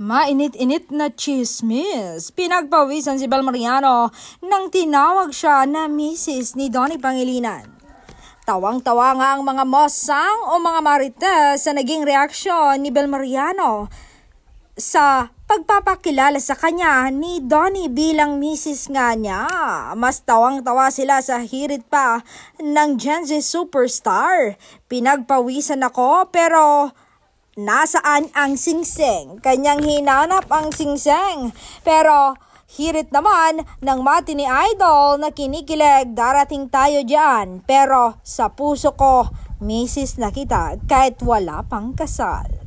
Mainit-init na chismis. Pinagpawisan si Bel Mariano nang tinawag siya na Mrs. ni Donnie Pangilinan. Tawang-tawa nga ang mga mosang o mga marites sa naging reaksyon ni Bel Mariano sa pagpapakilala sa kanya ni Donnie bilang Mrs. nga niya. Mas tawang-tawa sila sa hirit pa ng Gen Z superstar. Pinagpawisan ako pero nasaan ang singsing? Kanyang hinanap ang singsing. Pero hirit naman ng mati ni Idol na kinikilig, darating tayo dyan. Pero sa puso ko, Mrs. na kita kahit wala pang kasal.